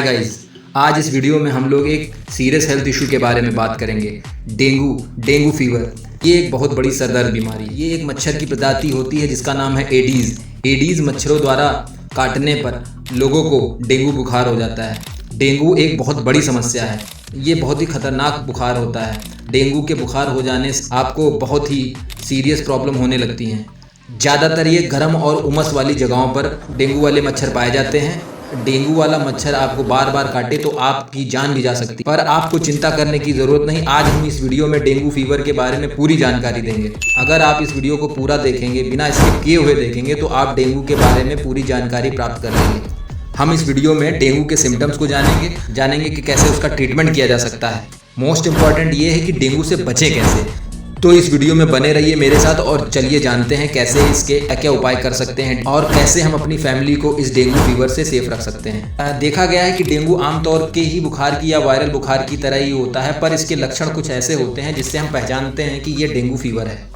Guys, आज इस video में हम लोग एक सीरियस हेल्थ इशू के बारे में बात करेंगे। Dengue fever. ये एक बहुत बड़ी सरदर्द बीमारी। ये एक मच्छर की प्रजाति होती है जिसका नाम है एडीज। एडीज मच्छरों द्वारा काटने पर लोगों को डेंगू बुखार हो जाता है। डेंगू एक बहुत बड़ी समस्या है। ये बहुत ही खतरनाक बुखार होता है। डेंगू के बुखार हो जाने से आपको बहुत ही सीरियस प्रॉब्लम होने लगती हैं। ज़्यादातर ये गर्म और उमस वाली जगहों पर डेंगू वाले मच्छर पाए जाते हैं। डेंगू वाला मच्छर आपको बार बार काटे तो आपकी जान भी जा सकती है, पर आपको चिंता करने की ज़रूरत नहीं। आज हम इस वीडियो में डेंगू फीवर के बारे में पूरी जानकारी देंगे। अगर आप इस वीडियो को पूरा देखेंगे, बिना स्किप किए हुए देखेंगे, तो आप डेंगू के बारे में पूरी जानकारी प्राप्त कर लेंगे। हम इस वीडियो में डेंगू के सिम्टम्स को जानेंगे कि कैसे उसका ट्रीटमेंट किया जा सकता है। मोस्ट इम्पॉर्टेंट ये है कि डेंगू से बचें कैसे। तो इस वीडियो में बने रहिए मेरे साथ और चलिए जानते हैं कैसे इसके क्या उपाय कर सकते हैं और कैसे हम अपनी फैमिली को इस डेंगू फीवर से सेफ रख सकते हैं। देखा गया है कि डेंगू आमतौर के ही बुखार की या वायरल बुखार की तरह ही होता है, पर इसके लक्षण कुछ ऐसे होते हैं जिससे हम पहचानते हैं कि ये डेंगू फीवर है।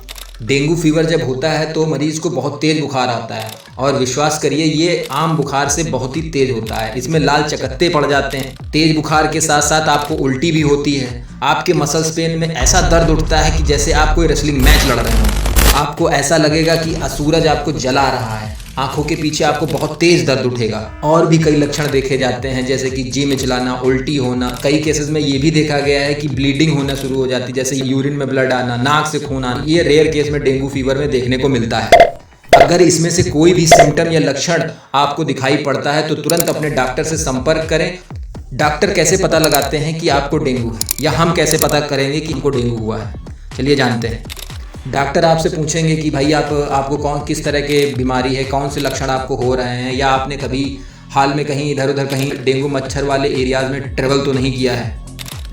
डेंगू फीवर जब होता है तो मरीज को बहुत तेज बुखार आता है और विश्वास करिए ये आम बुखार से बहुत ही तेज होता है। इसमें लाल चकत्ते पड़ जाते हैं। तेज बुखार के साथ साथ आपको उल्टी भी होती है। आपके मसल्स पेन में ऐसा दर्द उठता है कि जैसे आप कोई रेसलिंग मैच लड़ रहे हो। आपको ऐसा लगेगा कि सूरज आपको जला रहा है। आंखों के पीछे आपको बहुत तेज दर्द उठेगा। और भी कई लक्षण देखे जाते हैं जैसे कि जी मिचलाना, उल्टी होना। कई केसेस में ये भी देखा गया है कि ब्लीडिंग होना शुरू हो जाती है, जैसे यूरिन में ब्लड आना, नाक से खून आना। ये रेयर केस में डेंगू फीवर में देखने को मिलता है। अगर इसमें से कोई भी सिम्टम या लक्षण आपको दिखाई पड़ता है तो तुरंत अपने डॉक्टर से संपर्क करें। डॉक्टर कैसे पता लगाते हैं कि आपको डेंगू है, या हम कैसे पता करेंगे कि इनको डेंगू हुआ है, चलिए जानते हैं। डॉक्टर आपसे पूछेंगे कि भाई आपको किस तरह के बीमारी है, कौन से लक्षण आपको हो रहे हैं, या आपने कभी हाल में कहीं इधर उधर कहीं डेंगू मच्छर वाले एरियाज में ट्रेवल तो नहीं किया है।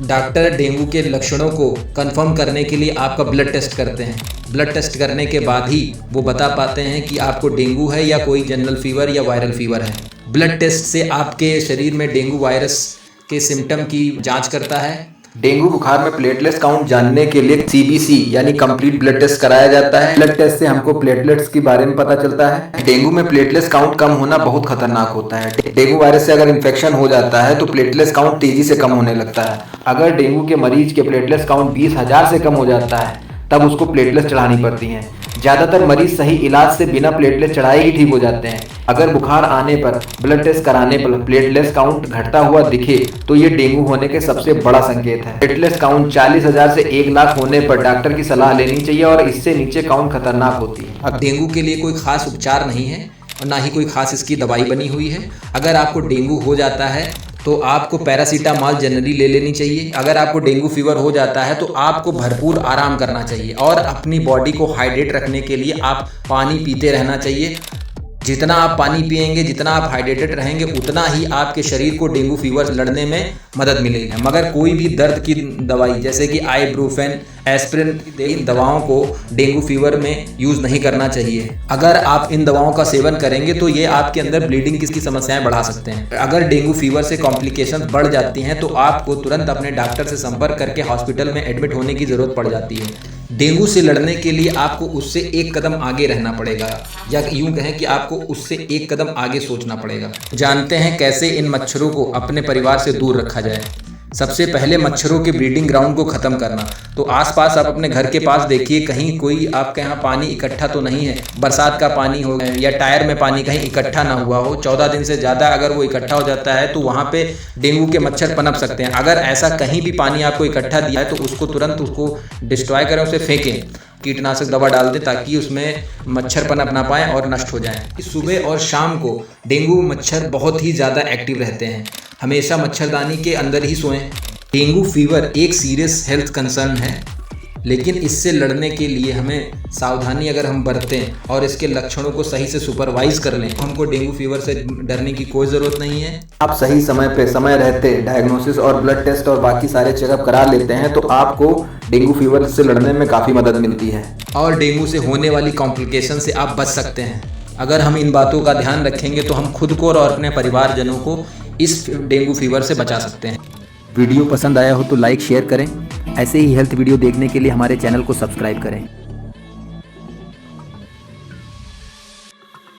डॉक्टर डेंगू के लक्षणों को कंफर्म करने के लिए आपका ब्लड टेस्ट करते हैं। ब्लड टेस्ट करने के बाद ही वो बता पाते हैं कि आपको डेंगू है या कोई जनरल फीवर या वायरल फीवर है। ब्लड टेस्ट से आपके शरीर में डेंगू वायरस के सिम्टम की जांच करता है। डेंगू बुखार में प्लेटलेट्स काउंट जानने के लिए CBC यानी कंप्लीट ब्लड टेस्ट कराया जाता है। ब्लड टेस्ट से हमको प्लेटलेट्स के बारे में पता चलता है। डेंगू में प्लेटलेट्स काउंट कम होना बहुत खतरनाक होता है। डेंगू वायरस से अगर इन्फेक्शन हो जाता है तो प्लेटलेट्स काउंट तेजी से कम होने लगता है। अगर डेंगू के मरीज के प्लेटलेट्स काउंट 20,000 से कम हो जाता है तब उसको प्लेटलेट्स चढ़ानी पड़ती हैं। ज़्यादातर मरीज सही इलाज से बिना प्लेटलेट्स चढ़ाए ही ठीक हो जाते हैं। अगर बुखार आने पर ब्लड टेस्ट कराने पर प्लेटलेट्स काउंट घटता हुआ दिखे तो ये डेंगू होने के सबसे बड़ा संकेत है। प्लेटलेट्स काउंट 40,000 से 1 लाख होने पर डॉक्टर की सलाह लेनी चाहिए और इससे नीचे काउंट खतरनाक होती है। अब डेंगू के लिए कोई खास उपचार नहीं है और ना ही कोई खास इसकी दवाई बनी हुई है। अगर आपको डेंगू हो जाता है तो आपको पैरासीटामॉल जनरली ले लेनी चाहिए। अगर आपको डेंगू फीवर हो जाता है तो आपको भरपूर आराम करना चाहिए और अपनी बॉडी को हाइड्रेट रखने के लिए आप पानी पीते रहना चाहिए। जितना आप पानी पिएंगे, जितना आप हाइड्रेटेड रहेंगे, उतना ही आपके शरीर को डेंगू फीवर लड़ने में मदद मिलेगी। मगर कोई भी दर्द की दवाई जैसे कि आइब्रूफेन, एस्पिरिन, इन दवाओं को डेंगू फीवर में यूज़ नहीं करना चाहिए। अगर आप इन दवाओं का सेवन करेंगे तो ये आपके अंदर ब्लीडिंग की समस्याएं बढ़ा सकते हैं। अगर डेंगू फीवर से कॉम्प्लिकेशन बढ़ जाती हैं तो आपको तुरंत अपने डॉक्टर से संपर्क करके हॉस्पिटल में एडमिट होने की ज़रूरत पड़ जाती है। डेंगू से लड़ने के लिए आपको उससे एक कदम आगे रहना पड़ेगा, या यूं कहें कि आपको उससे एक कदम आगे सोचना पड़ेगा। जानते हैं कैसे इन मच्छरों को अपने परिवार से दूर रखा जाए। सबसे पहले मच्छरों के ब्रीडिंग ग्राउंड को ख़त्म करना। तो आसपास आप अपने घर के पास देखिए कहीं कोई आपके यहाँ पानी इकट्ठा तो नहीं है। बरसात का पानी हो या टायर में पानी कहीं इकट्ठा ना हुआ हो। 14 दिन से ज़्यादा अगर वो इकट्ठा हो जाता है तो वहाँ पे डेंगू के मच्छर पनप सकते हैं। अगर ऐसा कहीं भी पानी आपको इकट्ठा दिया है तो उसको तुरंत उसको डिस्ट्रॉय करें, उसे फेंकें, कीटनाशक दवा डाल दें ताकि उसमें मच्छर पनप ना पाएँ और नष्ट हो जाएँ। सुबह और शाम को डेंगू मच्छर बहुत ही ज़्यादा एक्टिव रहते हैं। हमेशा मच्छरदानी के अंदर ही सोएं। डेंगू फीवर एक सीरियस हेल्थ कंसर्न है, लेकिन इससे लड़ने के लिए हमें सावधानी अगर हम बरतें और इसके लक्षणों को सही से सुपरवाइज कर लें तो हमको डेंगू फीवर से डरने की कोई ज़रूरत नहीं है। आप सही समय पे समय रहते डायग्नोसिस और ब्लड टेस्ट और बाकी सारे चेकअप करा लेते हैं तो आपको डेंगू फीवर से लड़ने में काफ़ी मदद मिलती है और डेंगू से होने वाली कॉम्प्लिकेशन से आप बच सकते हैं। अगर हम इन बातों का ध्यान रखेंगे तो हम खुद को और अपने परिवारजनों को इस डेंगू फीवर से बचा सकते हैं। वीडियो पसंद आया हो तो लाइक शेयर करें। ऐसे ही हेल्थ वीडियो देखने के लिए हमारे चैनल को सब्सक्राइब करें।